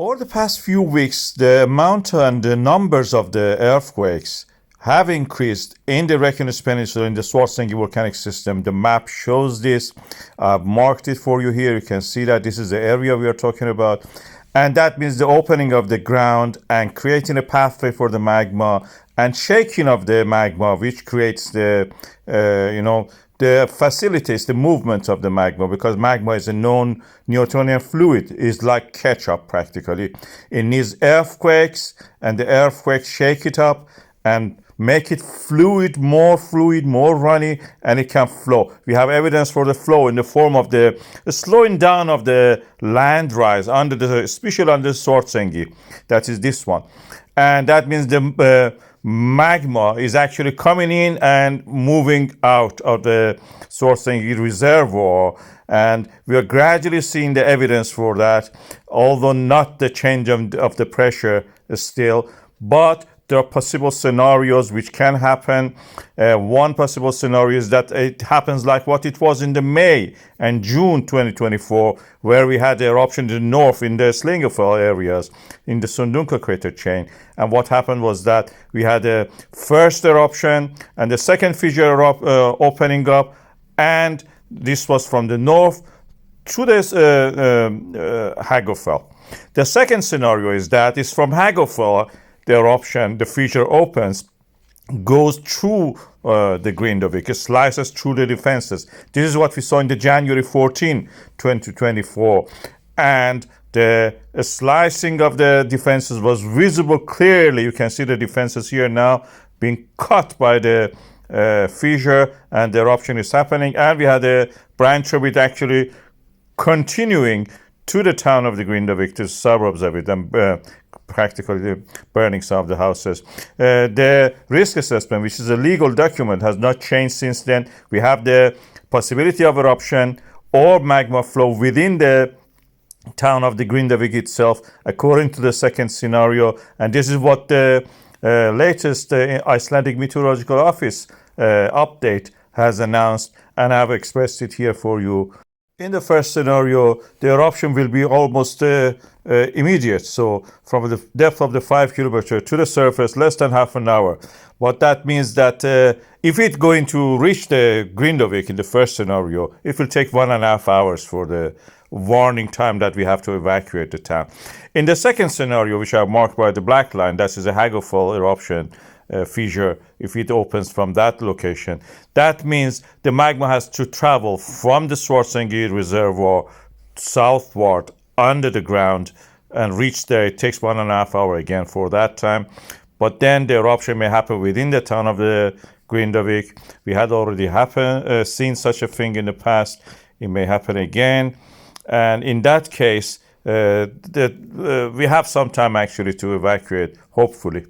Over the past few weeks, the amount and the numbers of the earthquakes have increased in the Reykjanes Peninsula in the Svartsengi volcanic system. The map shows this. I've marked it for you here. You can see that this is the area we are talking about. And that means the opening of the ground and creating a pathway for the magma and shaking of the magma, which creates the facilitates the movement of the magma, because magma is a known Newtonian fluid, is like ketchup practically. It needs earthquakes, and the earthquakes shake it up and make it fluid, more runny, and it can flow. We have evidence for the flow in the form of the slowing down of the land rise especially under the Svartsengi. That is this one. And that means the magma is actually coming in and moving out of the Svartsengi reservoir, and we are gradually seeing the evidence for that, although not the change of the pressure still, but there are possible scenarios which can happen. One possible scenario is that it happens like what it was in the May and June 2024, where we had the eruption in the north in the Slingerfell areas in the Sundhnúks crater chain. And what happened was that we had a first eruption and the second fissure opening up, and this was from the north to this Hagafell. The second scenario is that it's from Hagafell, the eruption, the fissure opens, goes through the Grindavík, it slices through the defenses. This is what we saw in the January 14, 2024. And the slicing of the defenses was visible clearly. You can see the defenses here now being cut by the fissure, and the eruption is happening. And we had a branch of it actually continuing to the town of the Grindavík, to the suburbs of it, and practically burning some of the houses. The risk assessment, which is a legal document, has not changed since then. We have the possibility of eruption or magma flow within the town of the Grindavík itself, according to the second scenario. And this is what the latest Icelandic Meteorological Office update has announced, and I've expressed it here for you. In the first scenario, the eruption will be almost immediate. So from the depth of the 5 kilometers to the surface, less than half an hour. But that means that if it's going to reach the Grindavík in the first scenario, it will take 1.5 hours for the warning time that we have to evacuate the town. In the second scenario, which I marked by the black line, that is a Hagafell eruption fissure. If it opens from that location, that means the magma has to travel from the Svartsengi reservoir southward under the ground and reach there. It takes 1.5 hours again for that time. But then the eruption may happen within the town of the Grindavík. We had already seen such a thing in the past. It may happen again. And in that case, we have some time actually to evacuate, hopefully.